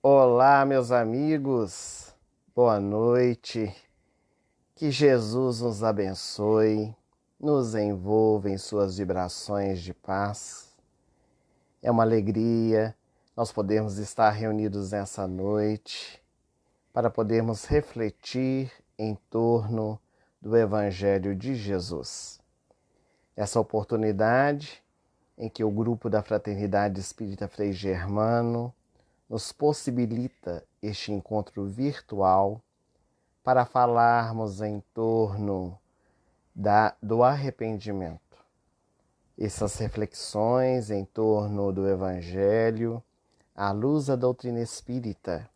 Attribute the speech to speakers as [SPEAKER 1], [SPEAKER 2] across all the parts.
[SPEAKER 1] Olá, meus amigos, boa noite, que Jesus nos abençoe, nos envolva em suas vibrações de paz. É uma alegria nós podermos estar reunidos nessa noite para podermos refletir em torno do Evangelho de Jesus. Essa oportunidade em que o grupo da Fraternidade Espírita Frei Germano nos possibilita este encontro virtual para falarmos em torno do arrependimento. Essas reflexões em torno do Evangelho, à luz da doutrina espírita,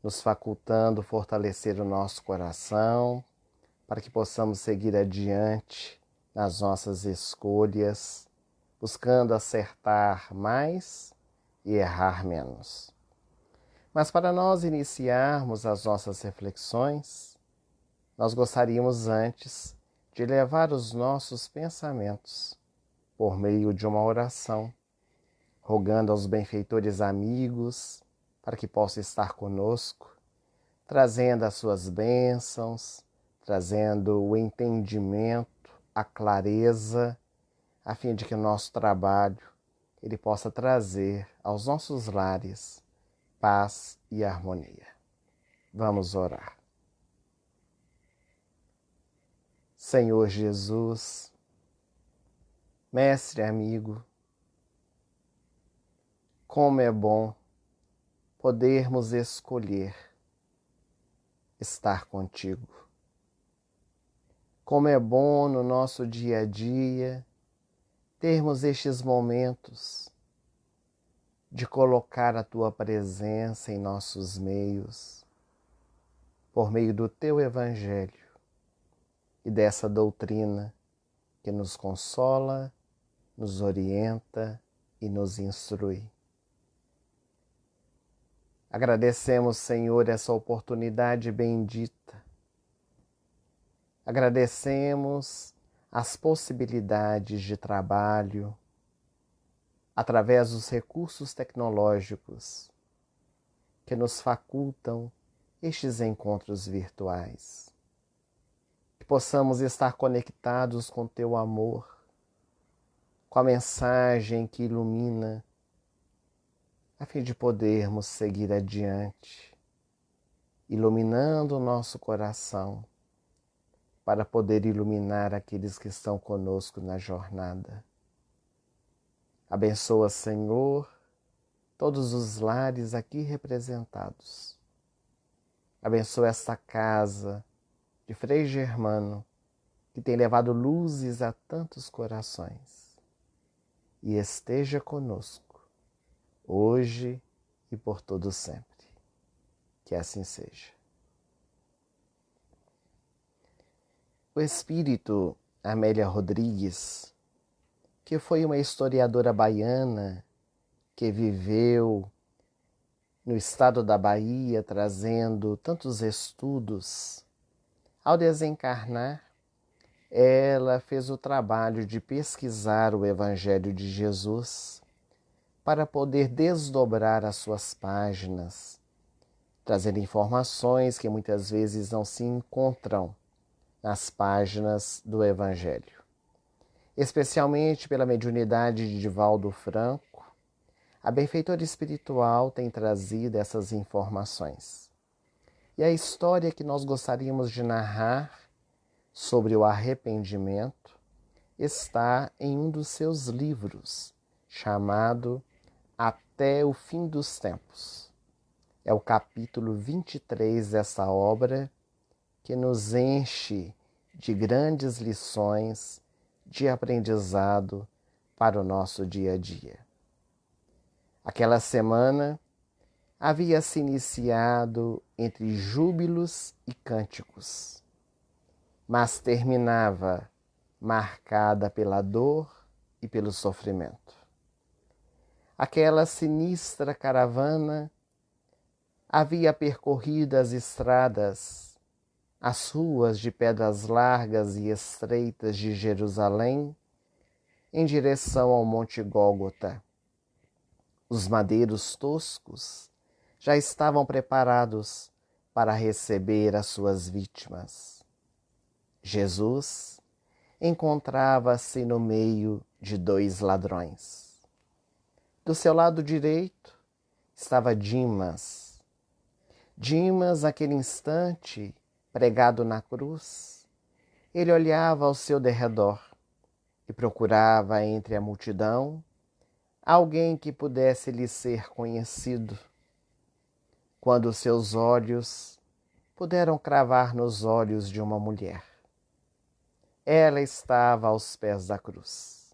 [SPEAKER 1] nos facultando fortalecer o nosso coração para que possamos seguir adiante nas nossas escolhas, buscando acertar mais e errar menos. Mas para nós iniciarmos as nossas reflexões, nós gostaríamos antes de levar os nossos pensamentos por meio de uma oração, rogando aos benfeitores amigos para que possam estar conosco, trazendo as suas bênçãos, trazendo o entendimento, a clareza, a fim de que o nosso trabalho ele possa trazer aos nossos lares paz e harmonia. Vamos orar. Senhor Jesus, mestre amigo, como é bom podermos escolher estar contigo. Como é bom no nosso dia a dia termos estes momentos de colocar a Tua presença em nossos meios, por meio do Teu Evangelho e dessa doutrina que nos consola, nos orienta e nos instrui. Agradecemos, Senhor, essa oportunidade bendita. Agradecemos as possibilidades de trabalho através dos recursos tecnológicos que nos facultam estes encontros virtuais. Que possamos estar conectados com Teu amor, com a mensagem que ilumina, a fim de podermos seguir adiante, iluminando o nosso coração, para poder iluminar aqueles que estão conosco na jornada. Abençoa, Senhor, todos os lares aqui representados. Abençoa esta casa de Frei Germano, que tem levado luzes a tantos corações. E esteja conosco, hoje e por todo sempre. Que assim seja. O espírito Amélia Rodrigues, que foi uma historiadora baiana que viveu no estado da Bahia, trazendo tantos estudos, ao desencarnar, ela fez o trabalho de pesquisar o Evangelho de Jesus para poder desdobrar as suas páginas, trazendo informações que muitas vezes não se encontram nas páginas do Evangelho. Especialmente pela mediunidade de Divaldo Franco, a benfeitora espiritual tem trazido essas informações. E a história que nós gostaríamos de narrar sobre o arrependimento está em um dos seus livros, chamado Até o Fim dos Tempos. É o capítulo 23 dessa obra que nos enche de grandes lições de aprendizado para o nosso dia a dia. Aquela semana havia se iniciado entre júbilos e cânticos, mas terminava marcada pela dor e pelo sofrimento. Aquela sinistra caravana havia percorrido as estradas, as ruas de pedras largas e estreitas de Jerusalém, em direção ao Monte Gólgota. Os madeiros toscos já estavam preparados para receber as suas vítimas. Jesus encontrava-se no meio de dois ladrões. Do seu lado direito estava Dimas. Dimas, naquele instante, pregado na cruz, ele olhava ao seu derredor e procurava entre a multidão alguém que pudesse lhe ser conhecido. Quando seus olhos puderam cravar nos olhos de uma mulher. Ela estava aos pés da cruz.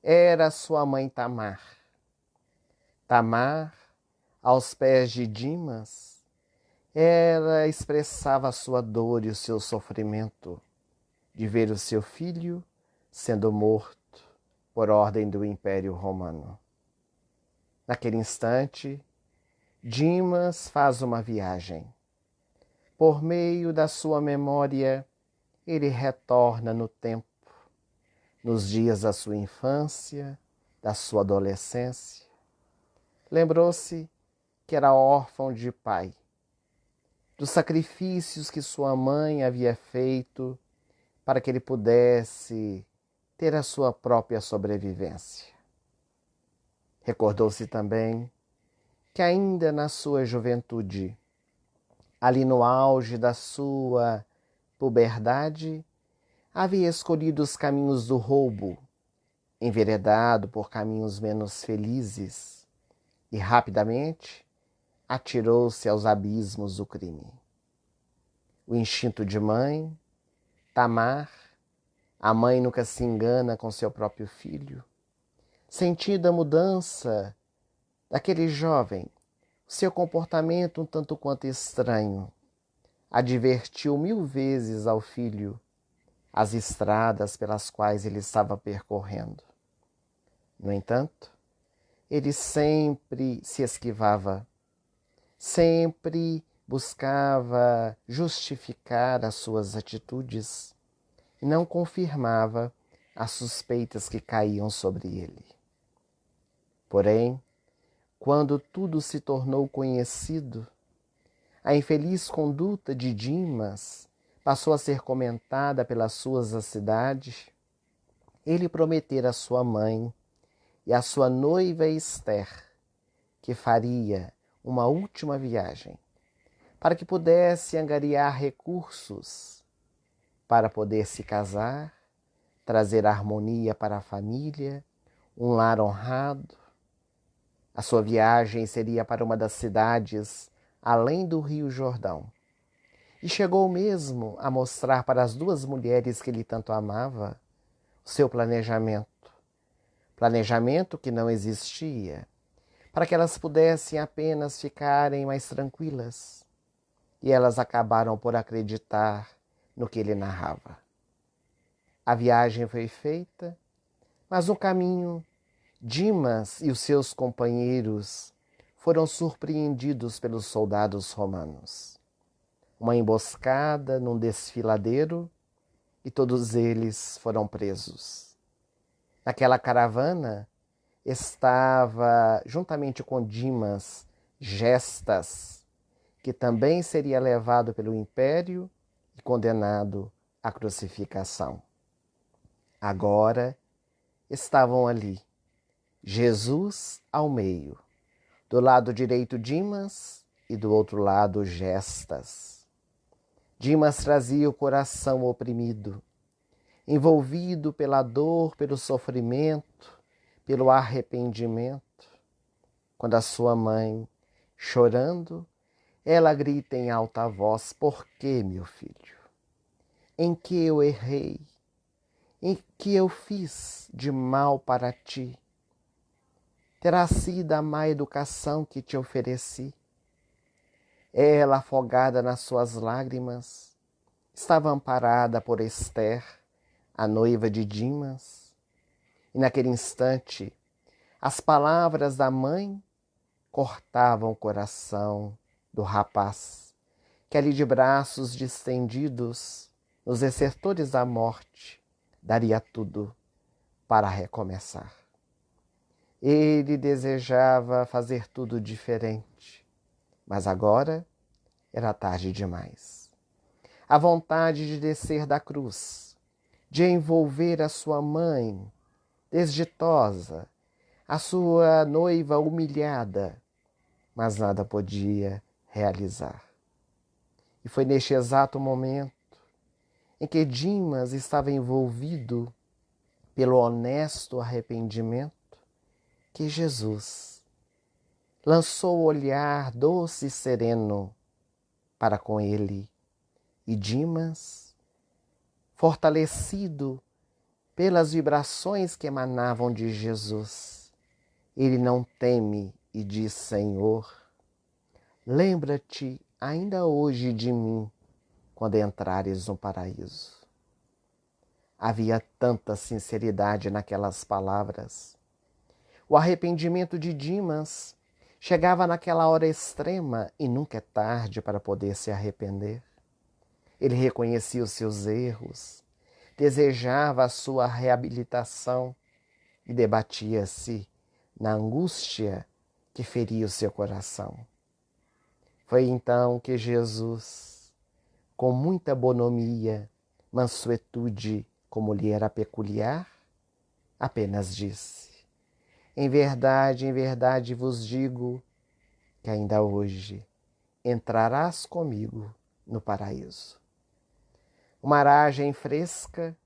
[SPEAKER 1] Era sua mãe Tamar. Tamar, aos pés de Dimas, ela expressava a sua dor e o seu sofrimento de ver o seu filho sendo morto por ordem do Império Romano. Naquele instante, Dimas faz uma viagem. Por meio da sua memória, ele retorna no tempo, nos dias da sua infância, da sua adolescência. Lembrou-se que era órfão de pai, dos sacrifícios que sua mãe havia feito para que ele pudesse ter a sua própria sobrevivência. Recordou-se também que ainda na sua juventude, ali no auge da sua puberdade, havia escolhido os caminhos do roubo, enveredado por caminhos menos felizes, e rapidamente atirou-se aos abismos do crime. O instinto de mãe, Tamar, a mãe nunca se engana com seu próprio filho, sentindo a mudança daquele jovem, seu comportamento um tanto quanto estranho, advertiu 1000 vezes ao filho as estradas pelas quais ele estava percorrendo. No entanto, ele sempre se esquivava, sempre buscava justificar as suas atitudes e não confirmava as suspeitas que caíam sobre ele. Porém, quando tudo se tornou conhecido, a infeliz conduta de Dimas passou a ser comentada pelas ruas da cidade. Ele prometera à sua mãe e à sua noiva Esther que faria uma última viagem para que pudesse angariar recursos para poder se casar, trazer harmonia para a família, um lar honrado. A sua viagem seria para uma das cidades além do Rio Jordão. E chegou mesmo a mostrar para as 2 mulheres que ele tanto amava o seu planejamento. Planejamento que não existia, para que elas pudessem apenas ficarem mais tranquilas. E elas acabaram por acreditar no que ele narrava. A viagem foi feita, mas no caminho, Dimas e os seus companheiros foram surpreendidos pelos soldados romanos. Uma emboscada num desfiladeiro e todos eles foram presos. Naquela caravana estava, juntamente com Dimas, Gestas, que também seria levado pelo império e condenado à crucificação. Agora estavam ali, Jesus ao meio, do lado direito Dimas e do outro lado Gestas. Dimas trazia o coração oprimido, envolvido pela dor, pelo sofrimento, pelo arrependimento. Quando a sua mãe, chorando, ela grita em alta voz: "Por que, meu filho? Em que eu errei? Em que eu fiz de mal para ti? Terá sido a má educação que te ofereci?" Ela, afogada nas suas lágrimas, estava amparada por Esther, a noiva de Dimas, e naquele instante as palavras da mãe cortavam o coração do rapaz, que ali de braços distendidos, nos estertores da morte, daria tudo para recomeçar. Ele desejava fazer tudo diferente. mas agora era tarde demais. A vontade de descer da cruz, de envolver a sua mãe desditosa, a sua noiva humilhada, mas nada podia realizar. E foi neste exato momento em que Dimas estava envolvido pelo honesto arrependimento que Jesus lançou o olhar doce e sereno para com ele. E Dimas, fortalecido pelas vibrações que emanavam de Jesus, ele não teme e diz: Senhor, lembra-te ainda hoje de mim quando entrares no paraíso. Havia tanta sinceridade naquelas palavras. O arrependimento de Dimas chegava naquela hora extrema e nunca é tarde para poder se arrepender. Ele reconhecia os seus erros, desejava a sua reabilitação e debatia-se na angústia que feria o seu coração. Foi então que Jesus, com muita bonomia, mansuetude, como lhe era peculiar, apenas disse: em verdade vos digo que ainda hoje entrarás comigo no paraíso. Uma aragem fresca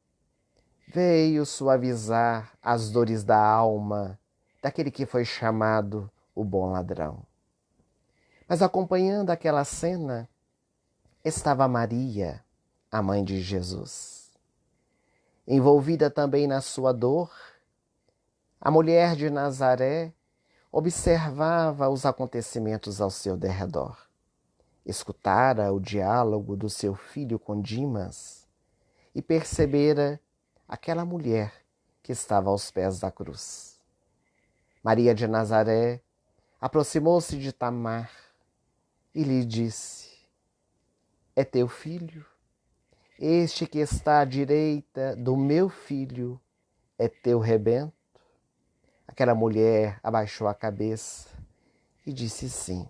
[SPEAKER 1] veio suavizar as dores da alma daquele que foi chamado o bom ladrão. Mas acompanhando aquela cena estava Maria, a mãe de Jesus. Envolvida também na sua dor, a mulher de Nazaré observava os acontecimentos ao seu derredor. Escutara o diálogo do seu filho com Dimas e percebera aquela mulher que estava aos pés da cruz. Maria de Nazaré aproximou-se de Tamar e lhe disse: é teu filho? Este que está à direita do meu filho é teu rebento? Aquela mulher abaixou a cabeça e disse: sim,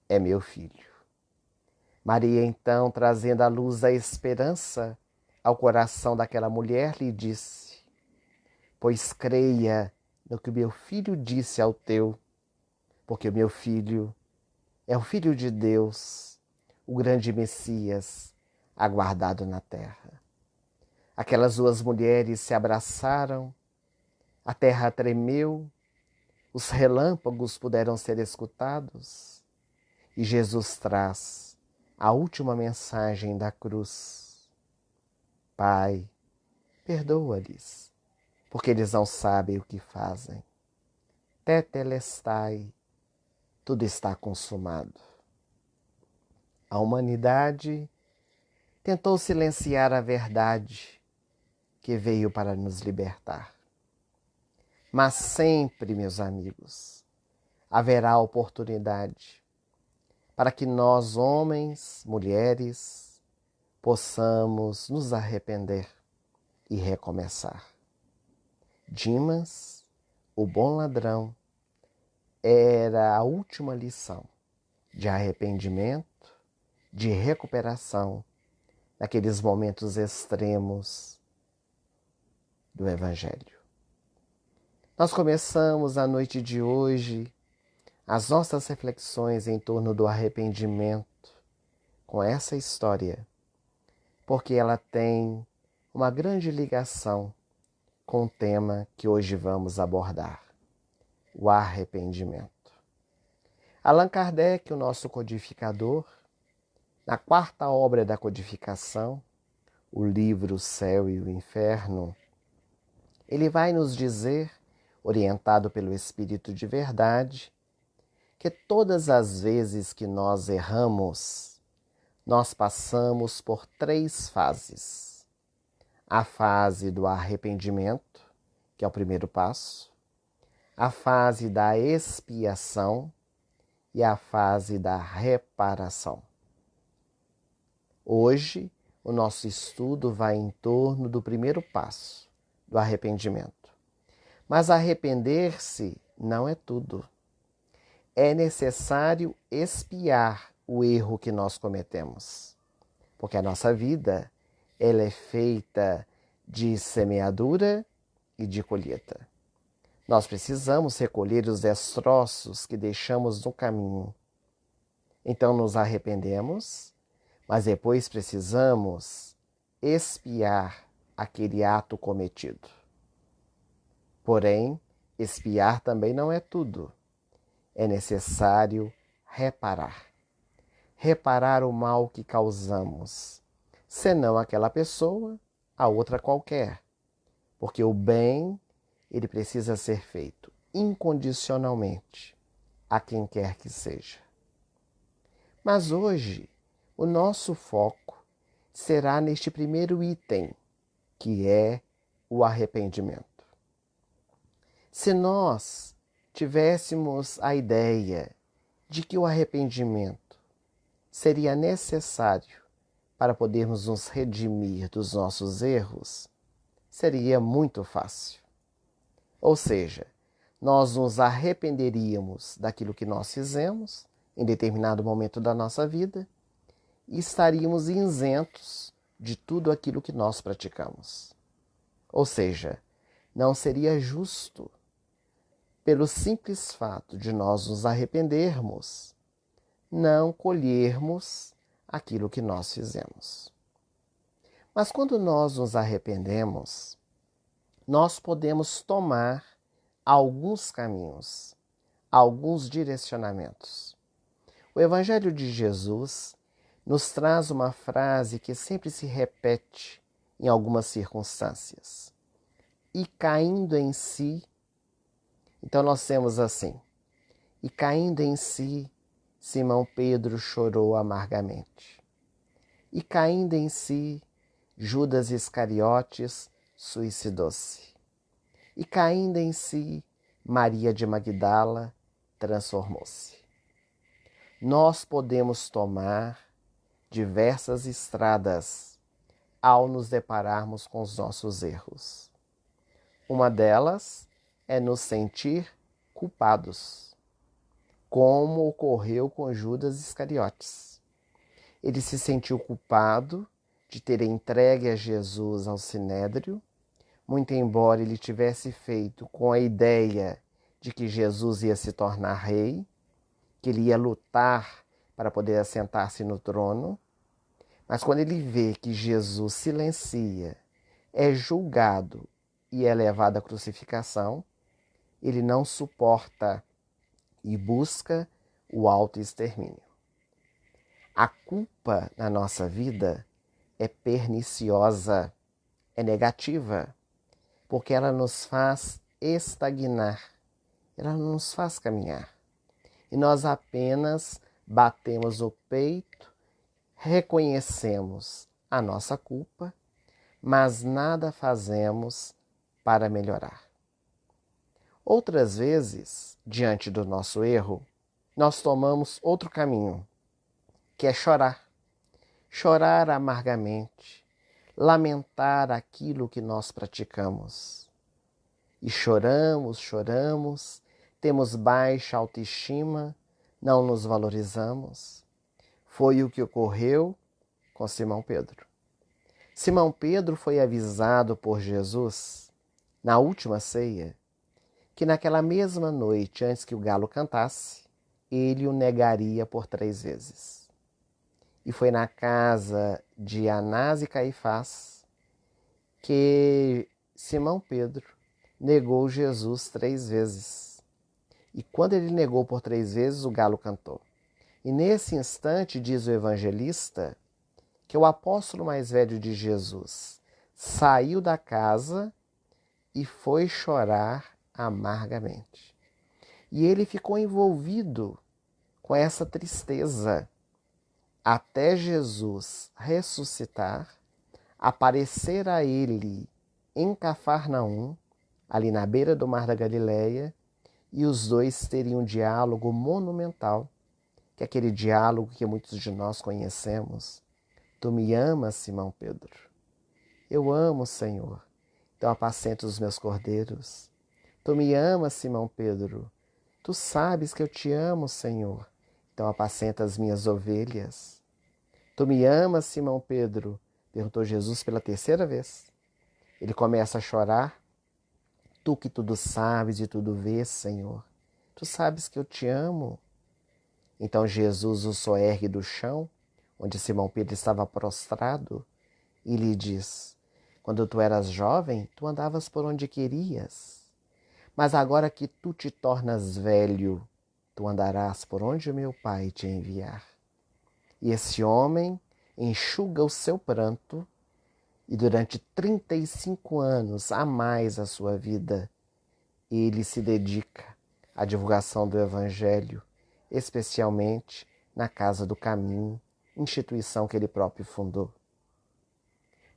[SPEAKER 1] é meu filho. Maria, então, trazendo a luz da esperança ao coração daquela mulher, lhe disse: pois creia no que o meu filho disse ao teu, porque o meu filho é o Filho de Deus, o grande Messias, aguardado na terra. Aquelas duas mulheres se abraçaram, a terra tremeu, os relâmpagos puderam ser escutados, e Jesus traz a última mensagem da cruz: Pai, perdoa-lhes, porque eles não sabem o que fazem. Tetelestai, tudo está consumado. A humanidade tentou silenciar a verdade que veio para nos libertar. Mas sempre, meus amigos, haverá oportunidade para que nós, homens, mulheres, possamos nos arrepender e recomeçar. Dimas, o bom ladrão, era a última lição de arrependimento, de recuperação, naqueles momentos extremos do Evangelho. Nós começamos a noite de hoje as nossas reflexões em torno do arrependimento com essa história, porque ela tem uma grande ligação com o tema que hoje vamos abordar: o arrependimento. Allan Kardec, o nosso codificador, na quarta obra da codificação, o livro O Céu e o Inferno, ele vai nos dizer, orientado pelo Espírito de Verdade, que todas as vezes que nós erramos, nós passamos por 3 fases. A fase do arrependimento, que é o primeiro passo, a fase da expiação e a fase da reparação. Hoje, o nosso estudo vai em torno do primeiro passo, do arrependimento. Mas arrepender-se não é tudo. é necessário expiar o erro que nós cometemos. Porque a nossa vida, ela é feita de semeadura e de colheita. Nós precisamos recolher os destroços que deixamos no caminho. Então nos arrependemos, mas depois precisamos expiar aquele ato cometido. Porém, expiar também não é tudo. É necessário reparar. Reparar o mal que causamos, senão aquela pessoa, a outra qualquer. Porque o bem, ele precisa ser feito incondicionalmente a quem quer que seja. Mas hoje, o nosso foco será neste primeiro item, que é o arrependimento. Se nós tivéssemos a ideia de que o arrependimento seria necessário para podermos nos redimir dos nossos erros, seria muito fácil. Ou seja, nós nos arrependeríamos daquilo que nós fizemos em determinado momento da nossa vida e estaríamos isentos de tudo aquilo que nós praticamos. Ou seja, não seria justo, pelo simples fato de nós nos arrependermos, não colhermos aquilo que nós fizemos. Mas quando nós nos arrependemos, nós podemos tomar alguns caminhos, alguns direcionamentos. O Evangelho de Jesus nos traz uma frase que sempre se repete em algumas circunstâncias. E caindo em si, então nós temos assim, e caindo em si, Simão Pedro chorou amargamente. E caindo em si, Judas Iscariotes suicidou-se. E caindo em si, Maria de Magdala transformou-se. Nós podemos tomar diversas estradas ao nos depararmos com os nossos erros. Uma delas é nos sentir culpados, como ocorreu com Judas Iscariotes. Ele se sentiu culpado de ter entregue a Jesus ao sinédrio, muito embora ele tivesse feito com a ideia de que Jesus ia se tornar rei, que ele ia lutar para poder assentar-se no trono. Mas quando ele vê que Jesus silencia, é julgado e é levado à crucificação, ele não suporta e busca o autoextermínio. A culpa na nossa vida é perniciosa, é negativa, porque ela nos faz estagnar, ela não nos faz caminhar. E nós apenas batemos o peito, reconhecemos a nossa culpa, mas nada fazemos para melhorar. Outras vezes, diante do nosso erro, nós tomamos outro caminho, que é chorar. Chorar amargamente, lamentar aquilo que nós praticamos. E choramos, temos baixa autoestima, não nos valorizamos. Foi o que ocorreu com Simão Pedro. Simão Pedro foi avisado por Jesus, na última ceia, que naquela mesma noite, antes que o galo cantasse, ele o negaria por 3 vezes. E foi na casa de Anás e Caifás que Simão Pedro negou Jesus 3 vezes. E quando ele negou por 3 vezes, o galo cantou. E nesse instante, diz o evangelista, que o apóstolo mais velho de Jesus saiu da casa e foi chorar amargamente. E ele ficou envolvido com essa tristeza até Jesus ressuscitar, aparecer a ele em Cafarnaum, ali na beira do mar da Galileia, e os dois teriam um diálogo monumental, que é aquele diálogo que muitos de nós conhecemos. Tu me amas, Simão Pedro? Eu amo, Senhor. Então apacenta os meus cordeiros. Tu me amas, Simão Pedro? Tu sabes que eu te amo, Senhor. Então apacenta as minhas ovelhas. Tu me amas, Simão Pedro? Perguntou Jesus pela terceira vez. Ele começa a chorar. Tu que tudo sabes e tudo vês, Senhor. Tu sabes que eu te amo. Então Jesus o soergue do chão, onde Simão Pedro estava prostrado, e lhe diz: quando tu eras jovem, tu andavas por onde querias. Mas agora que tu te tornas velho, tu andarás por onde o meu Pai te enviar. E esse homem enxuga o seu pranto e durante 35 anos a mais a sua vida, ele se dedica à divulgação do Evangelho, especialmente na Casa do Caminho, instituição que ele próprio fundou.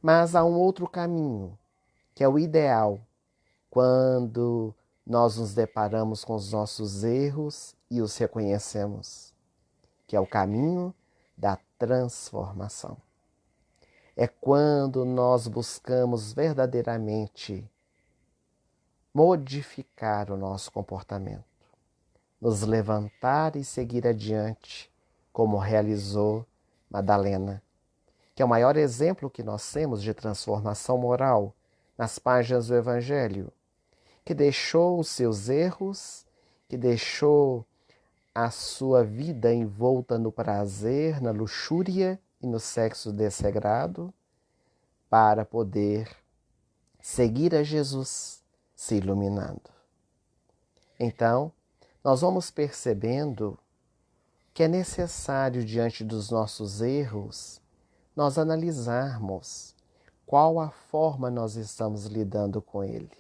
[SPEAKER 1] Mas há um outro caminho, que é o ideal, quando nós nos deparamos com os nossos erros e os reconhecemos, que é o caminho da transformação. É quando nós buscamos verdadeiramente modificar o nosso comportamento, nos levantar e seguir adiante, como realizou Madalena, que é o maior exemplo que nós temos de transformação moral nas páginas do Evangelho, que deixou os seus erros, que deixou a sua vida envolta no prazer, na luxúria e no sexo desregrado, para poder seguir a Jesus, se iluminando. Então, nós vamos percebendo que é necessário, diante dos nossos erros, nós analisarmos qual a forma nós estamos lidando com ele.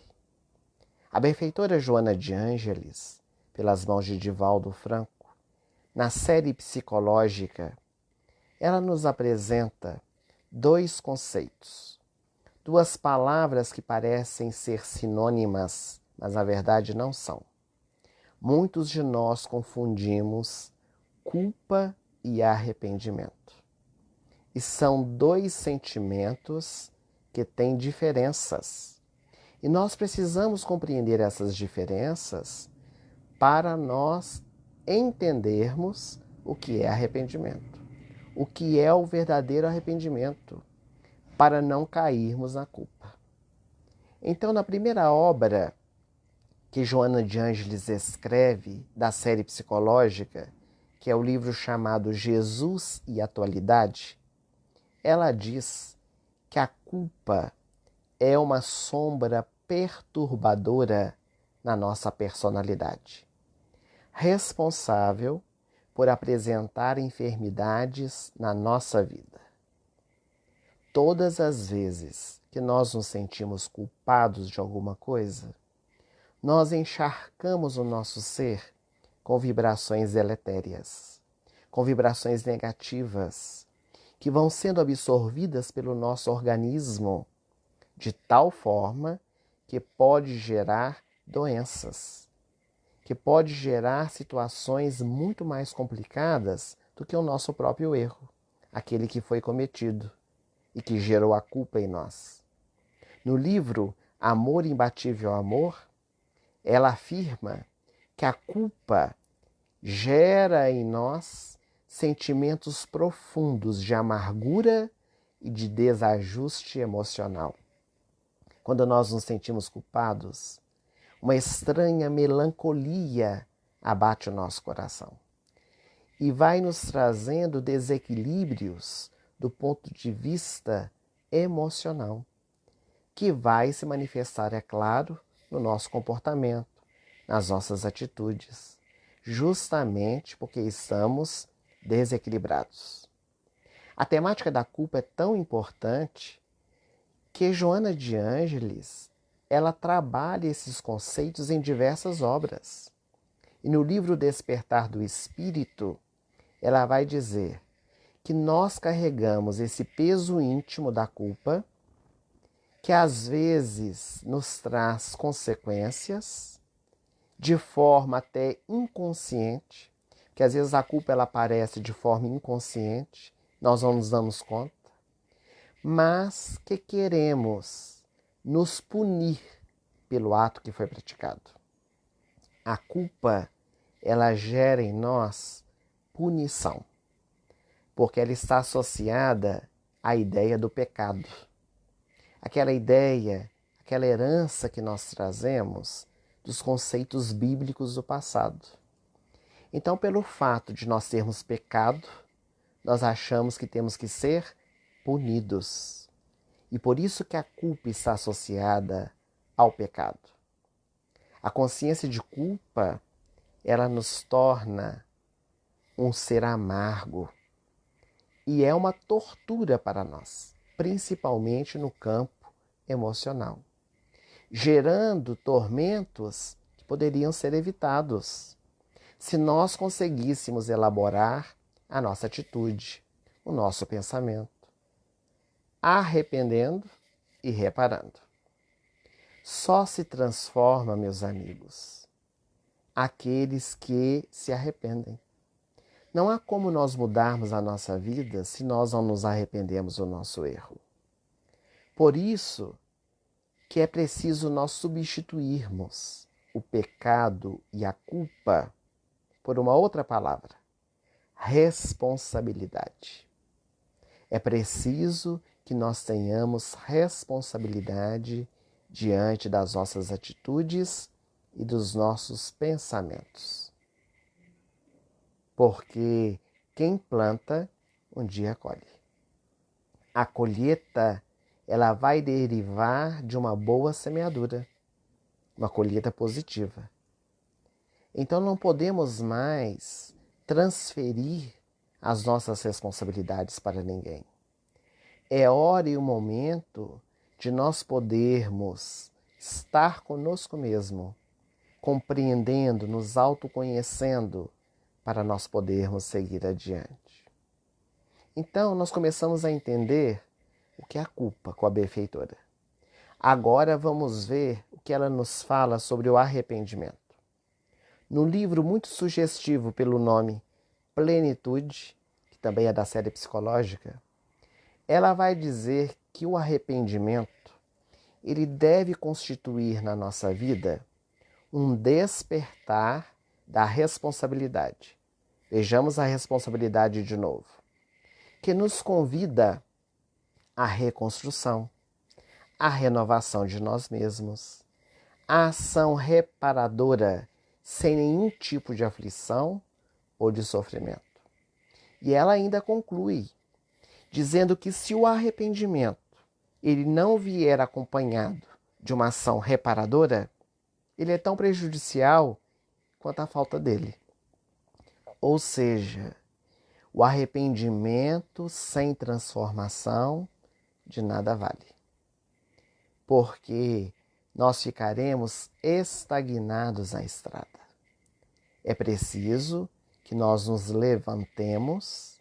[SPEAKER 1] A benfeitora Joana de Ângeles, pelas mãos de Divaldo Franco, na série psicológica, ela nos apresenta dois conceitos, duas palavras que parecem ser sinônimas, mas na verdade não são. Muitos de nós confundimos culpa e arrependimento. E são dois sentimentos que têm diferenças. E nós precisamos compreender essas diferenças para nós entendermos o que é arrependimento, o que é o verdadeiro arrependimento, para não cairmos na culpa. Então, na primeira obra que Joana de Ângeles escreve da série psicológica, que é o livro chamado Jesus e Atualidade, ela diz que a culpa é uma sombra perturbadora na nossa personalidade, responsável por apresentar enfermidades na nossa vida. Todas as vezes que nós nos sentimos culpados de alguma coisa, nós encharcamos o nosso ser com vibrações deletérias, com vibrações negativas, que vão sendo absorvidas pelo nosso organismo de tal forma que pode gerar doenças, que pode gerar situações muito mais complicadas do que o nosso próprio erro, aquele que foi cometido e que gerou a culpa em nós. No livro Amor Imbatível Amor, ela afirma que a culpa gera em nós sentimentos profundos de amargura e de desajuste emocional. Quando nós nos sentimos culpados, uma estranha melancolia abate o nosso coração e vai nos trazendo desequilíbrios do ponto de vista emocional, que vai se manifestar, é claro, no nosso comportamento, nas nossas atitudes, justamente porque estamos desequilibrados. A temática da culpa é tão importante que Joana de Ângeles, ela trabalha esses conceitos em diversas obras. E no livro Despertar do Espírito, ela vai dizer que nós carregamos esse peso íntimo da culpa, que às vezes nos traz consequências de forma até inconsciente, que às vezes a culpa ela aparece de forma inconsciente, nós não nos damos conta, mas que queremos nos punir pelo ato que foi praticado. A culpa ela gera em nós punição, porque ela está associada à ideia do pecado. Aquela ideia, aquela herança que nós trazemos dos conceitos bíblicos do passado. Então, pelo fato de nós termos pecado, nós achamos que temos que ser punidos. E por isso que a culpa está associada ao pecado. A consciência de culpa, ela nos torna um ser amargo. E é uma tortura para nós, principalmente no campo emocional, gerando tormentos que poderiam ser evitados se nós conseguíssemos elaborar a nossa atitude, o nosso pensamento, arrependendo e reparando. Só se transforma, meus amigos, aqueles que se arrependem. Não há como nós mudarmos a nossa vida se nós não nos arrependemos do nosso erro. Por isso que é preciso nós substituirmos o pecado e a culpa por uma outra palavra: responsabilidade. É preciso que nós tenhamos responsabilidade diante das nossas atitudes e dos nossos pensamentos. Porque quem planta, um dia colhe. A colheita, ela vai derivar de uma boa semeadura, uma colheita positiva. Então não podemos mais transferir as nossas responsabilidades para ninguém. É hora e o momento de nós podermos estar conosco mesmo, compreendendo, nos autoconhecendo, para nós podermos seguir adiante. Então, nós começamos a entender o que é a culpa com a benfeitora. Agora vamos ver o que ela nos fala sobre o arrependimento. No livro muito sugestivo pelo nome Plenitude, que também é da série psicológica, ela vai dizer que o arrependimento, ele deve constituir na nossa vida um despertar da responsabilidade. Vejamos a responsabilidade de novo, que nos convida à reconstrução, à renovação de nós mesmos, à ação reparadora sem nenhum tipo de aflição ou de sofrimento. E ela ainda conclui, dizendo que se o arrependimento ele não vier acompanhado de uma ação reparadora, ele é tão prejudicial quanto a falta dele. Ou seja, o arrependimento sem transformação de nada vale. Porque nós ficaremos estagnados na estrada. É preciso que nós nos levantemos,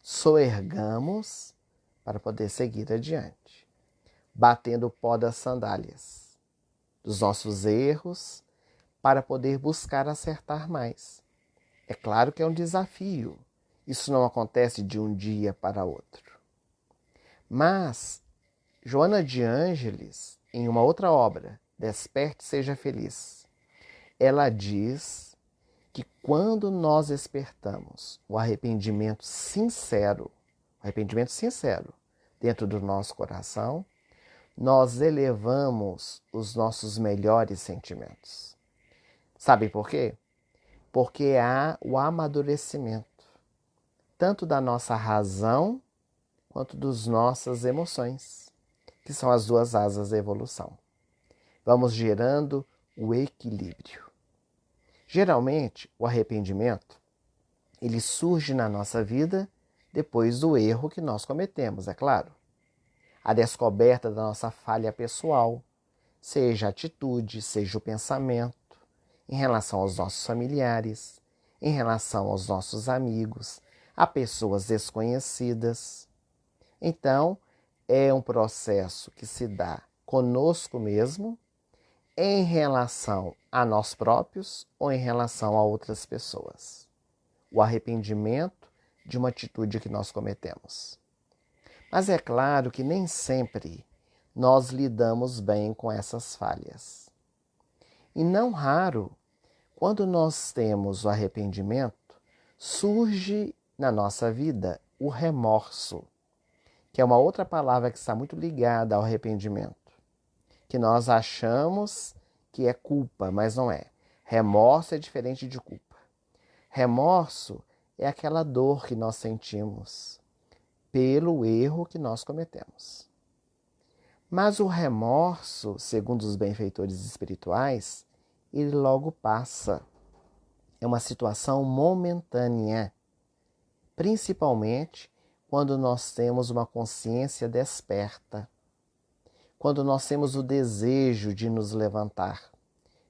[SPEAKER 1] soergamos para poder seguir adiante, batendo o pó das sandálias, dos nossos erros, para poder buscar acertar mais. É claro que é um desafio, isso não acontece de um dia para outro. Mas Joana de Ângeles, em uma outra obra, Desperte e Seja Feliz, ela diz que quando nós despertamos o arrependimento sincero dentro do nosso coração, nós elevamos os nossos melhores sentimentos. Sabe por quê? Porque há o amadurecimento, tanto da nossa razão quanto das nossas emoções, que são as duas asas da evolução. Vamos gerando o equilíbrio. Geralmente, o arrependimento, ele surge na nossa vida depois do erro que nós cometemos, é claro. A descoberta da nossa falha pessoal, seja a atitude, seja o pensamento, em relação aos nossos familiares, em relação aos nossos amigos, a pessoas desconhecidas. Então, é um processo que se dá conosco mesmo, em relação a nós próprios ou em relação a outras pessoas. O arrependimento de uma atitude que nós cometemos. Mas é claro que nem sempre nós lidamos bem com essas falhas. E não raro, Quando nós temos o arrependimento, surge na nossa vida o remorso, que é uma outra palavra que está muito ligada ao arrependimento, que nós achamos que é culpa, mas não é. Remorso é diferente de culpa. Remorso é aquela dor que nós sentimos pelo erro que nós cometemos. Mas o remorso, segundo os benfeitores espirituais, ele logo passa. É uma situação momentânea, principalmente quando nós temos uma consciência desperta, quando nós temos o desejo de nos levantar,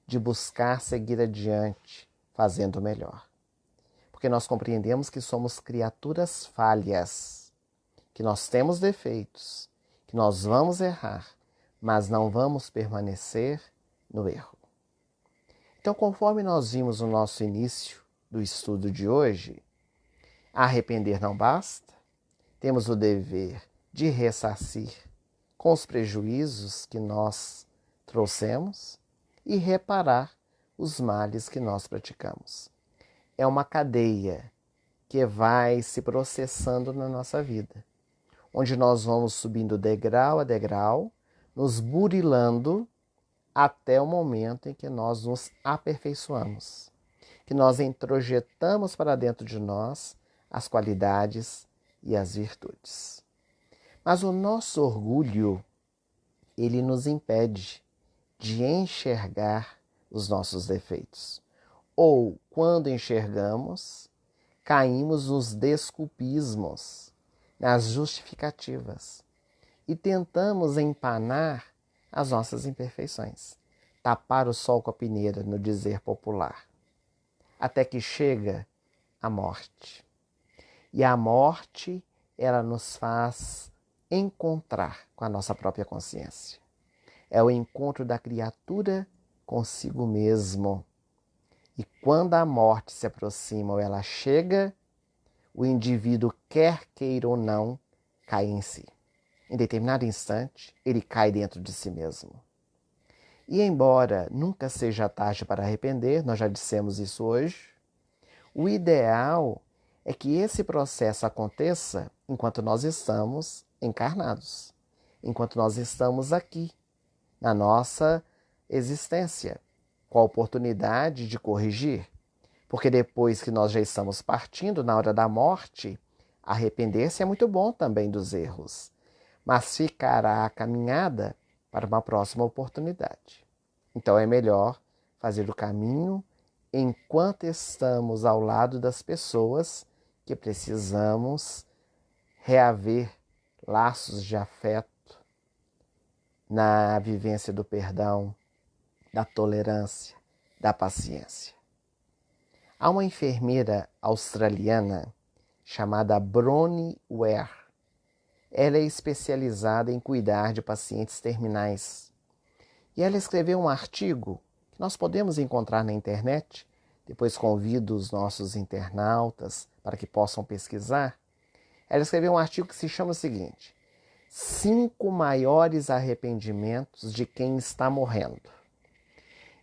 [SPEAKER 1] de buscar seguir adiante, fazendo melhor. Porque nós compreendemos que somos criaturas falhas, que nós temos defeitos, que nós vamos errar, mas não vamos permanecer no erro. Então, conforme nós vimos no nosso início do estudo de hoje, arrepender não basta, temos o dever de ressarcir com os prejuízos que nós trouxemos e reparar os males que nós praticamos. É uma cadeia que vai se processando na nossa vida, onde nós vamos subindo degrau a degrau, nos burilando até o momento em que nós nos aperfeiçoamos, que nós introjetamos para dentro de nós as qualidades e as virtudes. Mas o nosso orgulho, ele nos impede de enxergar os nossos defeitos. Ou, quando enxergamos, caímos nos desculpismos, nas justificativas, e tentamos empanar as nossas imperfeições, tapar o sol com a peneira, no dizer popular, até que chega a morte. E a morte, ela nos faz encontrar com a nossa própria consciência. É o encontro da criatura consigo mesmo. E quando a morte se aproxima ou ela chega, o indivíduo, quer queira ou não, cai em si. Em determinado instante, ele cai dentro de si mesmo. E embora nunca seja tarde para arrepender, nós já dissemos isso hoje, o ideal é que esse processo aconteça enquanto nós estamos encarnados, enquanto nós estamos aqui, na nossa existência, com a oportunidade de corrigir. Porque depois que nós já estamos partindo, na hora da morte, arrepender-se é muito bom também dos erros, mas ficará a caminhada para uma próxima oportunidade. Então é melhor fazer o caminho enquanto estamos ao lado das pessoas que precisamos reaver laços de afeto na vivência do perdão, da tolerância, da paciência. Há uma enfermeira australiana chamada Bronnie Ware. Ela é especializada em cuidar de pacientes terminais. E ela escreveu um artigo que nós podemos encontrar na internet. Depois convido os nossos internautas para que possam pesquisar. Ela escreveu um artigo que se chama o seguinte: 5 maiores arrependimentos de quem está morrendo.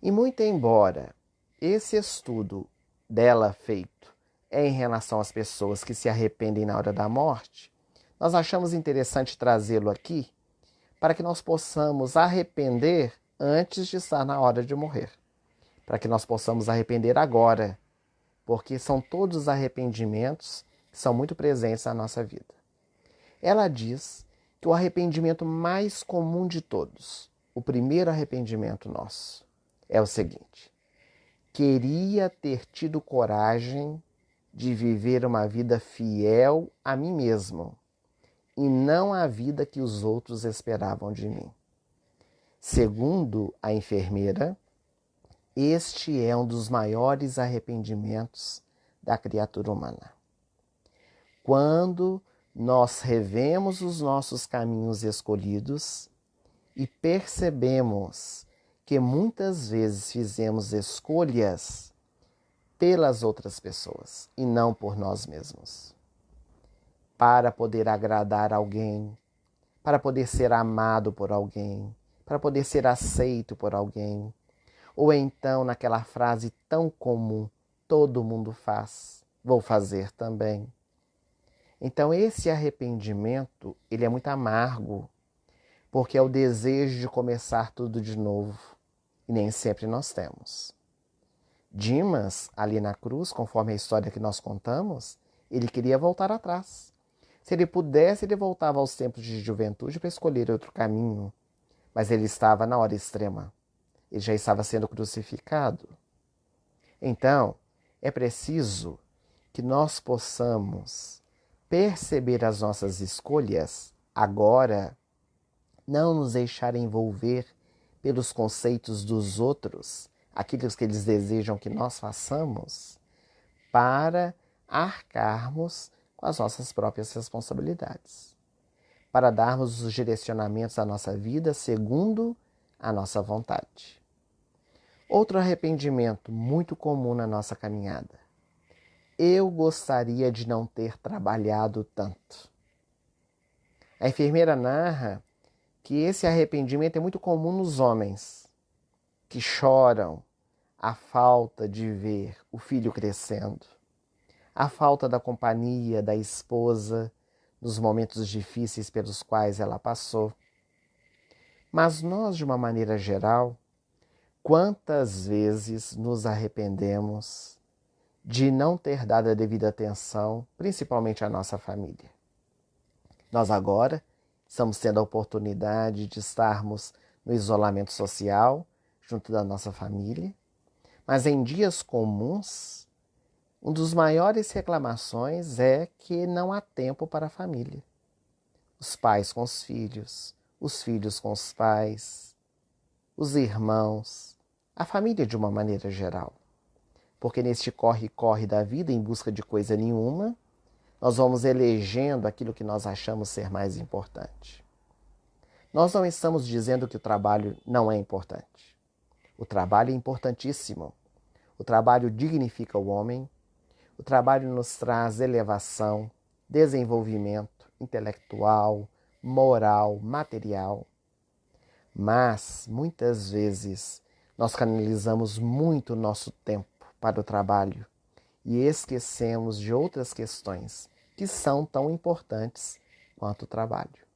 [SPEAKER 1] E muito embora esse estudo dela feito é em relação às pessoas que se arrependem na hora da morte, nós achamos interessante trazê-lo aqui para que nós possamos arrepender antes de estar na hora de morrer. Para que nós possamos arrepender agora, porque são todos os arrependimentos que são muito presentes na nossa vida. Ela diz que o arrependimento mais comum de todos, o primeiro arrependimento nosso, é o seguinte: queria ter tido coragem de viver uma vida fiel a mim mesmo e não a vida que os outros esperavam de mim. Segundo a enfermeira, este é um dos maiores arrependimentos da criatura humana. Quando nós revemos os nossos caminhos escolhidos e percebemos que muitas vezes fizemos escolhas pelas outras pessoas e não por nós mesmos, para poder agradar alguém, para poder ser amado por alguém, para poder ser aceito por alguém, Ou então naquela frase tão comum, todo mundo faz, vou fazer também. Então esse arrependimento, ele é muito amargo, porque é o desejo de começar tudo de novo. E nem sempre nós temos. Dimas, ali na cruz, conforme a história que nós contamos, ele queria voltar atrás. Se ele pudesse, ele voltava aos tempos de juventude para escolher outro caminho. Mas ele estava na hora extrema. Ele já estava sendo crucificado. Então, é preciso que nós possamos perceber as nossas escolhas agora, não nos deixar envolver pelos conceitos dos outros, aquilo que eles desejam que nós façamos, para arcarmos com as nossas próprias responsabilidades, para darmos os direcionamentos da nossa vida segundo a nossa vontade. Outro arrependimento muito comum na nossa caminhada. Eu gostaria de não ter trabalhado tanto. A enfermeira narra que esse arrependimento é muito comum nos homens, que choram a falta de ver o filho crescendo, a falta da companhia da esposa nos momentos difíceis pelos quais ela passou. Mas nós, de uma maneira geral, quantas vezes nos arrependemos de não ter dado a devida atenção, principalmente à nossa família? Nós agora estamos tendo a oportunidade de estarmos no isolamento social, junto da nossa família, mas em dias comuns, uma das maiores reclamações é que não há tempo para a família. Os pais com os filhos com os pais, os irmãos, a família de uma maneira geral. Porque neste corre-corre da vida em busca de coisa nenhuma, nós vamos elegendo aquilo que nós achamos ser mais importante. Nós não estamos dizendo que o trabalho não é importante. O trabalho é importantíssimo. O trabalho dignifica o homem. O trabalho nos traz elevação, desenvolvimento intelectual, moral, material. Mas, muitas vezes, nós canalizamos muito o nosso tempo para o trabalho e esquecemos de outras questões que são tão importantes quanto o trabalho.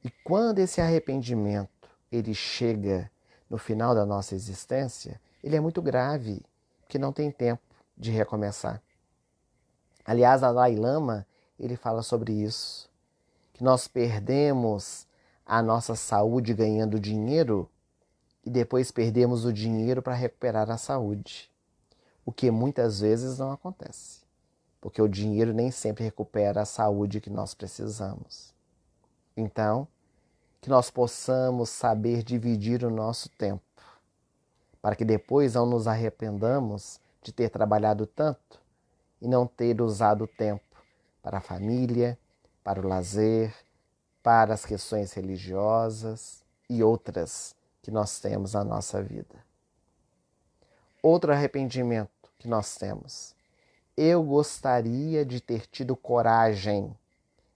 [SPEAKER 1] E quando esse arrependimento ele chega no final da nossa existência, ele é muito grave, porque não tem tempo de recomeçar. Aliás, a Dalai Lama, ele fala sobre isso, que nós perdemos a nossa saúde ganhando dinheiro e depois perdemos o dinheiro para recuperar a saúde, o que muitas vezes não acontece, porque o dinheiro nem sempre recupera a saúde que nós precisamos. Então, que nós possamos saber dividir o nosso tempo, para que depois não nos arrependamos de ter trabalhado tanto e não ter usado o tempo para a família, para o lazer, para as questões religiosas e outras que nós temos na nossa vida. Outro arrependimento que nós temos. Eu gostaria de ter tido coragem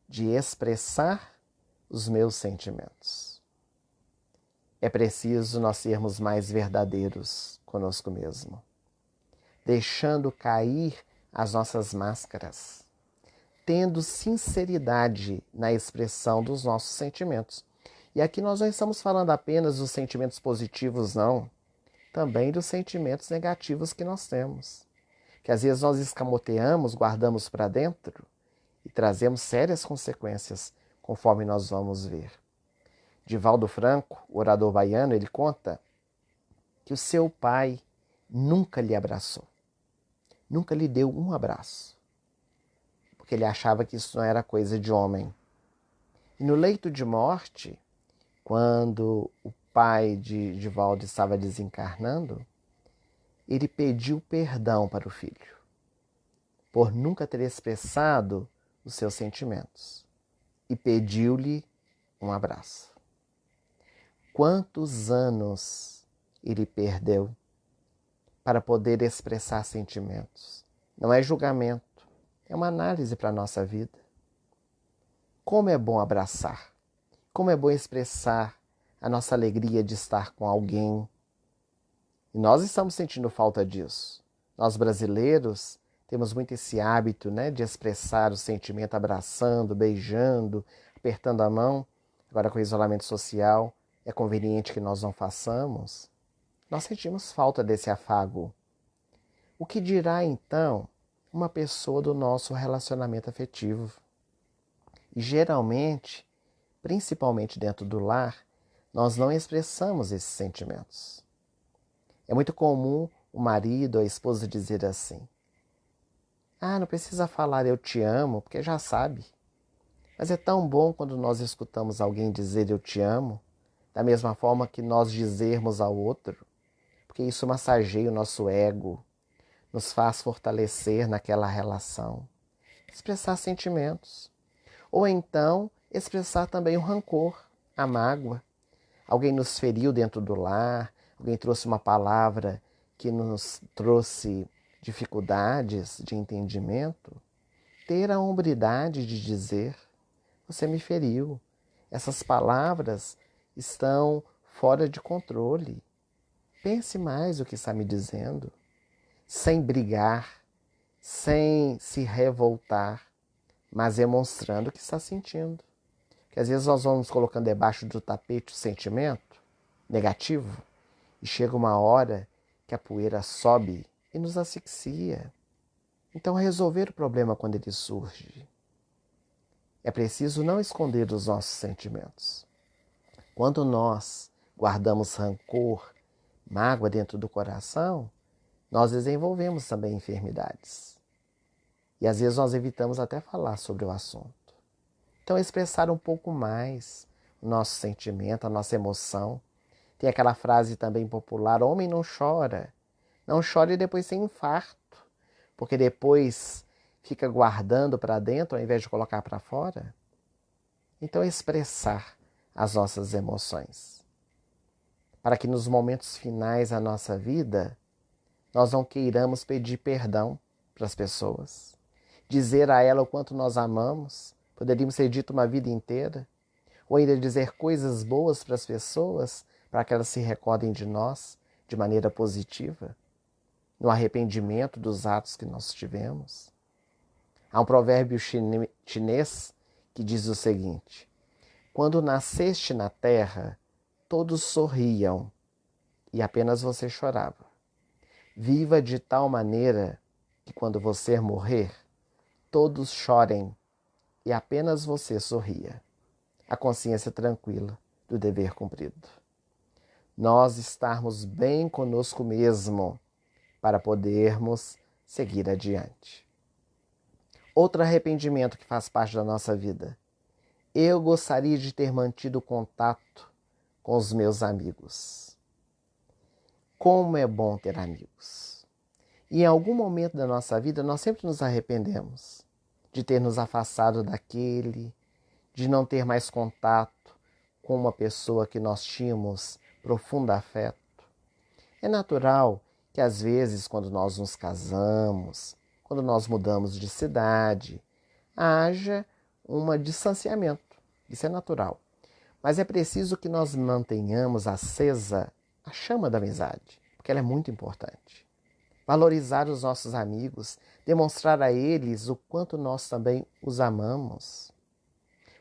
[SPEAKER 1] de expressar os meus sentimentos. É preciso nós sermos mais verdadeiros conosco mesmo, deixando cair as nossas máscaras, tendo sinceridade na expressão dos nossos sentimentos. E aqui nós não estamos falando apenas dos sentimentos positivos, não. Também dos sentimentos negativos que nós temos. Que às vezes nós escamoteamos, guardamos para dentro e trazemos sérias consequências, conforme nós vamos ver. Divaldo Franco, orador baiano, ele conta que o seu pai nunca lhe abraçou. Nunca lhe deu um abraço. Porque ele achava que isso não era coisa de homem. E no leito de morte, quando o pai de Divaldo estava desencarnando, ele pediu perdão para o filho, por nunca ter expressado os seus sentimentos, e pediu-lhe um abraço. Quantos anos ele perdeu para poder expressar sentimentos? Não é julgamento, é uma análise para a nossa vida. Como é bom abraçar, como é bom expressar a nossa alegria de estar com alguém, E nós estamos sentindo falta disso. Nós brasileiros temos muito esse hábito, né, de expressar o sentimento abraçando, beijando, apertando a mão. Agora, com o isolamento social, é conveniente que nós não façamos. Nós sentimos falta desse afago. O que dirá, então, uma pessoa do nosso relacionamento afetivo? E geralmente, principalmente dentro do lar, nós não expressamos esses sentimentos. É muito comum o marido ou a esposa dizer assim: "Ah, não precisa falar eu te amo, porque já sabe." Mas é tão bom quando nós escutamos alguém dizer eu te amo, da mesma forma que nós dizermos ao outro, porque isso massageia o nosso ego, nos faz fortalecer naquela relação. Expressar sentimentos. Ou então, expressar também o rancor, a mágoa. Alguém nos feriu dentro do lar, alguém trouxe uma palavra que nos trouxe dificuldades de entendimento. Ter a hombridade de dizer: você me feriu. Essas palavras estão fora de controle. Pense mais o que está me dizendo. Sem brigar, sem se revoltar, mas demonstrando o que está sentindo. Porque às vezes nós vamos colocando debaixo do tapete o sentimento negativo e chega uma hora que a poeira sobe e nos asfixia. Então, resolver o problema quando ele surge. É preciso não esconder os nossos sentimentos. Quando nós guardamos rancor, mágoa dentro do coração, nós desenvolvemos também enfermidades. E às vezes nós evitamos até falar sobre o assunto. Então, expressar um pouco mais o nosso sentimento, a nossa emoção. Tem aquela frase também popular: homem não chora. Não chore e depois tem infarto. Porque depois fica guardando para dentro ao invés de colocar para fora. Então, expressar as nossas emoções. Para que nos momentos finais da nossa vida, nós não queiramos pedir perdão para as pessoas. Dizer a ela o quanto nós amamos, poderíamos ser dito uma vida inteira. Ou ainda dizer coisas boas para as pessoas, para que elas se recordem de nós de maneira positiva, no arrependimento dos atos que nós tivemos. Há um provérbio chinês que diz o seguinte: quando nasceste na terra, todos sorriam e apenas você chorava. Viva de tal maneira que quando você morrer, todos chorem e apenas você sorria. A consciência tranquila do dever cumprido. Nós estarmos bem conosco mesmo para podermos seguir adiante. Outro arrependimento que faz parte da nossa vida. Eu gostaria de ter mantido contato com os meus amigos. Como é bom ter amigos. E em algum momento da nossa vida nós sempre nos arrependemos de ter nos afastado daquele, de não ter mais contato com uma pessoa que nós tínhamos profundo afeto. É natural que às vezes quando nós nos casamos, quando nós mudamos de cidade, haja um distanciamento. Isso é natural. Mas é preciso que nós mantenhamos acesa a chama da amizade, porque ela é muito importante. Valorizar os nossos amigos, demonstrar a eles o quanto nós também os amamos.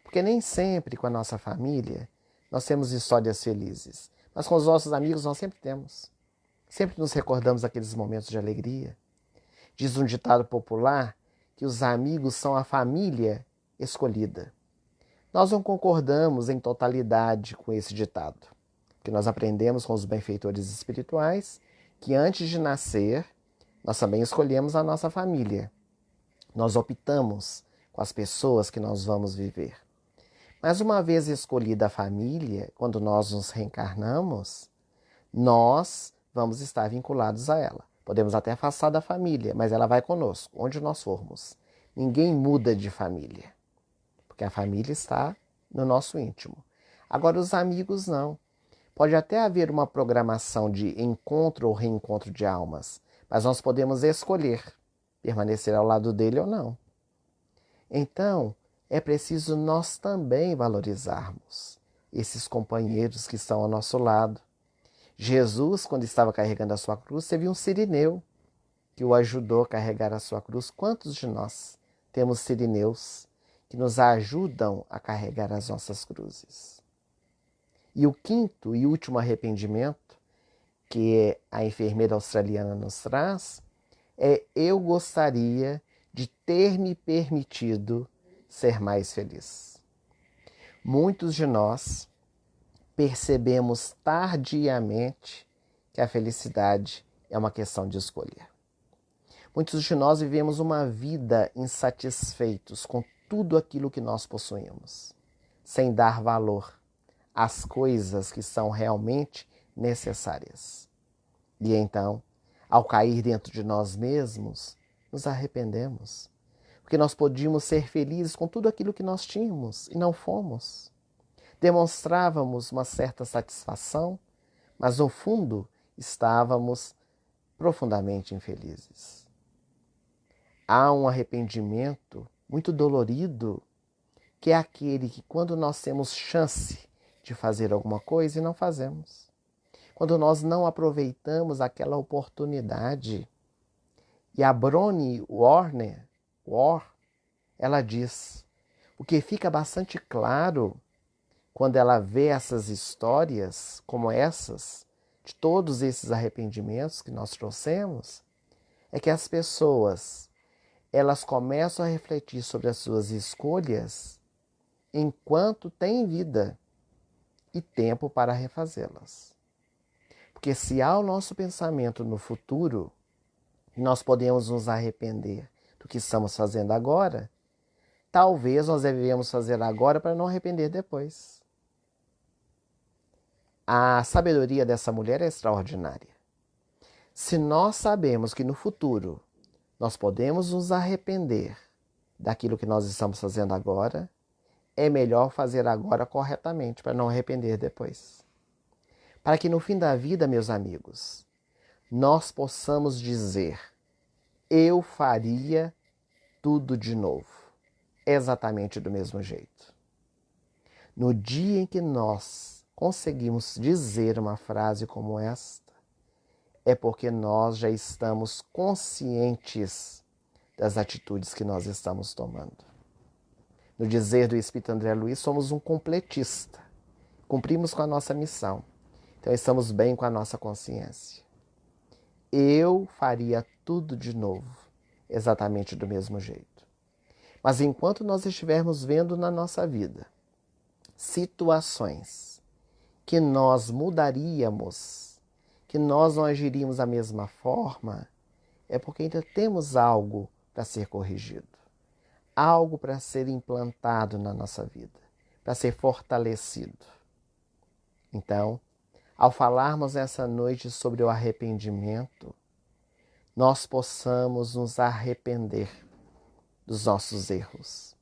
[SPEAKER 1] Porque nem sempre com a nossa família nós temos histórias felizes, mas com os nossos amigos nós sempre temos. Sempre nos recordamos daqueles momentos de alegria. Diz um ditado popular que os amigos são a família escolhida. Nós não concordamos em totalidade com esse ditado, porque nós aprendemos com os benfeitores espirituais que antes de nascer, nós também escolhemos a nossa família. Nós optamos com as pessoas que nós vamos viver. Mas uma vez escolhida a família, quando nós nos reencarnamos, nós vamos estar vinculados a ela. Podemos até afastar da família, mas ela vai conosco, onde nós formos. Ninguém muda de família, porque a família está no nosso íntimo. Agora, os amigos não. Pode até haver uma programação de encontro ou reencontro de almas, mas nós podemos escolher permanecer ao lado dele ou não. Então, é preciso nós também valorizarmos esses companheiros que estão ao nosso lado. Jesus, quando estava carregando a sua cruz, teve um sirineu que o ajudou a carregar a sua cruz. Quantos de nós temos sirineus que nos ajudam a carregar as nossas cruzes? E o quinto e último arrependimento que a enfermeira australiana nos traz é: eu gostaria de ter me permitido ser mais feliz. Muitos de nós percebemos tardiamente que a felicidade é uma questão de escolha. Muitos de nós vivemos uma vida insatisfeitos com tudo aquilo que nós possuímos, sem dar valor às coisas que são realmente necessárias. E então, ao cair dentro de nós mesmos, nos arrependemos, porque nós podíamos ser felizes com tudo aquilo que nós tínhamos e não fomos. Demonstrávamos uma certa satisfação, mas no fundo estávamos profundamente infelizes. Há um arrependimento muito dolorido, que é aquele que, quando nós temos chance de fazer alguma coisa e não fazemos, quando nós não aproveitamos aquela oportunidade. E a Bronnie Ware, ela diz, o que fica bastante claro quando ela vê essas histórias como essas, de todos esses arrependimentos que nós trouxemos, é que as pessoas, elas começam a refletir sobre as suas escolhas enquanto têm vida e tempo para refazê-las. Porque se há o nosso pensamento no futuro, nós podemos nos arrepender do que estamos fazendo agora, talvez nós devemos fazer agora para não arrepender depois. A sabedoria dessa mulher é extraordinária. Se nós sabemos que no futuro nós podemos nos arrepender daquilo que nós estamos fazendo agora, é melhor fazer agora corretamente para não arrepender depois. Para que no fim da vida, meus amigos, nós possamos dizer: eu faria tudo de novo, exatamente do mesmo jeito. No dia em que nós conseguimos dizer uma frase como esta, é porque nós já estamos conscientes das atitudes que nós estamos tomando. No dizer do Espírito André Luiz, somos um completista. Cumprimos com a nossa missão. Então estamos bem com a nossa consciência. Eu faria tudo de novo, exatamente do mesmo jeito. Mas enquanto nós estivermos vendo na nossa vida situações que nós mudaríamos, que nós não agiríamos da mesma forma, é porque ainda temos algo para ser corrigido, algo para ser implantado na nossa vida, para ser fortalecido. Então, ao falarmos essa noite sobre o arrependimento, nós possamos nos arrepender dos nossos erros,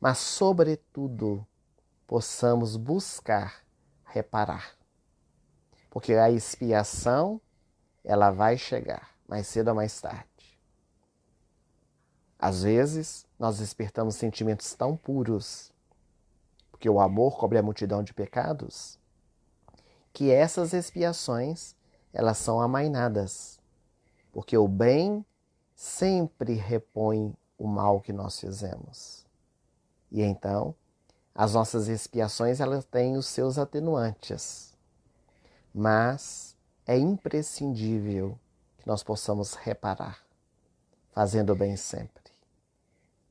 [SPEAKER 1] mas, sobretudo, possamos buscar reparar. Porque a expiação, ela vai chegar, mais cedo ou mais tarde. Às vezes, nós despertamos sentimentos tão puros, porque o amor cobre a multidão de pecados, que essas expiações, elas são amainadas, porque o bem sempre repõe o mal que nós fizemos. E então, as nossas expiações, elas têm os seus atenuantes, mas é imprescindível que nós possamos reparar, fazendo o bem sempre.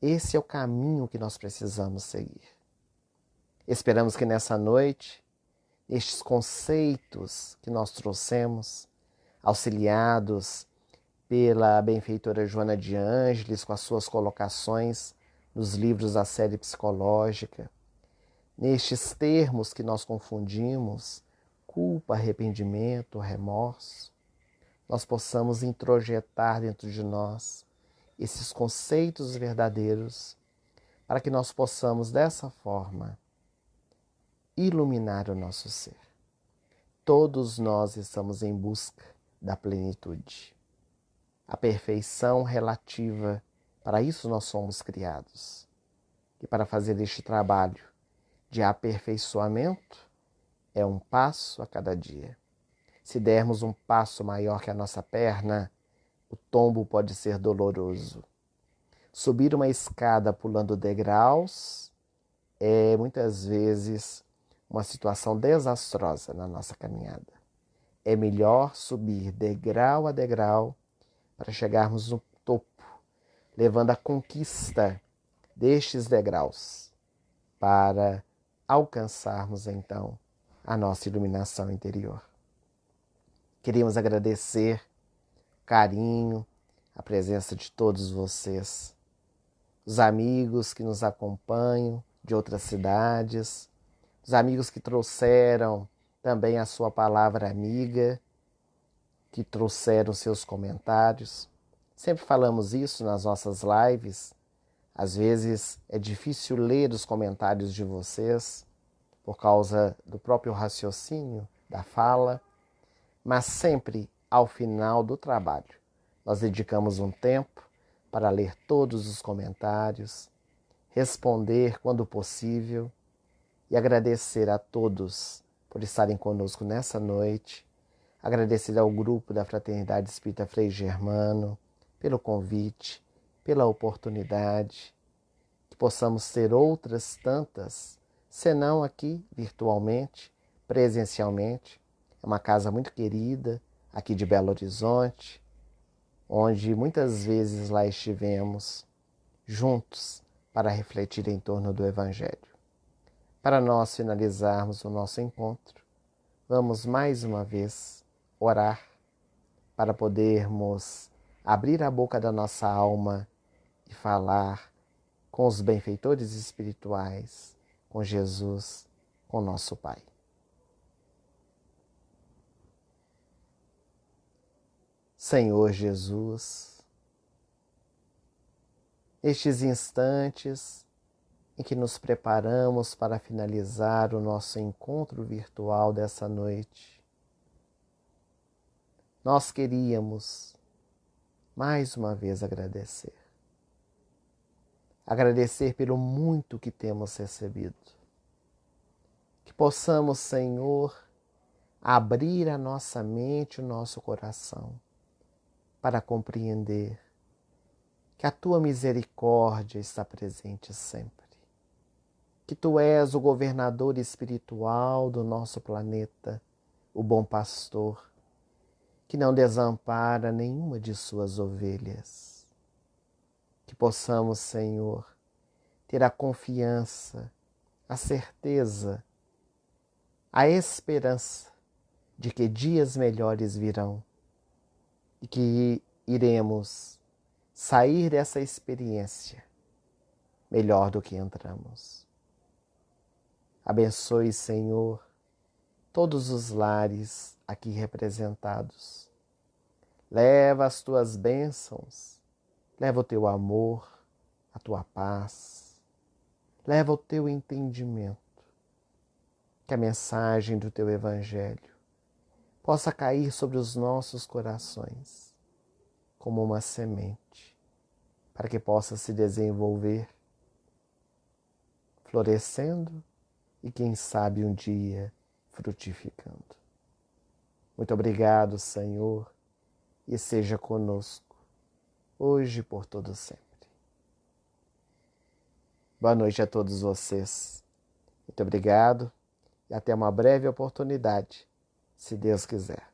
[SPEAKER 1] Esse é o caminho que nós precisamos seguir. Esperamos que nessa noite, estes conceitos que nós trouxemos, auxiliados pela benfeitora Joana de Ângeles, com as suas colocações nos livros da série psicológica, nestes termos que nós confundimos, culpa, arrependimento, remorso, nós possamos introjetar dentro de nós esses conceitos verdadeiros, para que nós possamos, dessa forma, iluminar o nosso ser. Todos nós estamos em busca da plenitude. A perfeição relativa, para isso nós somos criados. E para fazer este trabalho de aperfeiçoamento, é um passo a cada dia. Se dermos um passo maior que a nossa perna, o tombo pode ser doloroso. Subir uma escada pulando degraus é muitas vezes uma situação desastrosa na nossa caminhada. É melhor subir degrau a degrau para chegarmos no topo, levando a conquista destes degraus para alcançarmos então a nossa iluminação interior. Queríamos agradecer o carinho, a presença de todos vocês, os amigos que nos acompanham de outras cidades, os amigos que trouxeram também a sua palavra amiga, que trouxeram seus comentários. Sempre falamos isso nas nossas lives. Às vezes é difícil ler os comentários de vocês por causa do próprio raciocínio, da fala, mas sempre ao final do trabalho nós dedicamos um tempo para ler todos os comentários, responder quando possível e agradecer a todos por estarem conosco nessa noite. Agradecer ao grupo da Fraternidade Espírita Frei Germano pelo convite, pela oportunidade, que possamos ter outras tantas, senão aqui virtualmente, presencialmente. É uma casa muito querida, aqui de Belo Horizonte, onde muitas vezes lá estivemos juntos para refletir em torno do Evangelho. Para nós finalizarmos o nosso encontro, vamos mais uma vez orar para podermos abrir a boca da nossa alma e falar com os benfeitores espirituais, com Jesus, com nosso Pai. Senhor Jesus, nestes instantes em que nos preparamos para finalizar o nosso encontro virtual dessa noite, nós queríamos mais uma vez agradecer. Agradecer pelo muito que temos recebido. Que possamos, Senhor, abrir a nossa mente, o nosso coração, para compreender que a Tua misericórdia está presente sempre. Que Tu és o governador espiritual do nosso planeta, o bom pastor, que não desampara nenhuma de suas ovelhas. Que possamos, Senhor, ter a confiança, a certeza, a esperança de que dias melhores virão e que iremos sair dessa experiência melhor do que entramos. Abençoe, Senhor, todos os lares aqui representados. Leva as Tuas bênçãos, leva o Teu amor, a Tua paz, leva o Teu entendimento, que a mensagem do Teu Evangelho possa cair sobre os nossos corações como uma semente, para que possa se desenvolver, florescendo e, quem sabe, um dia frutificando. Muito obrigado, Senhor, e seja conosco, hoje e por todo sempre. Boa noite a todos vocês. Muito obrigado e até uma breve oportunidade, se Deus quiser.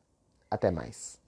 [SPEAKER 1] Até mais.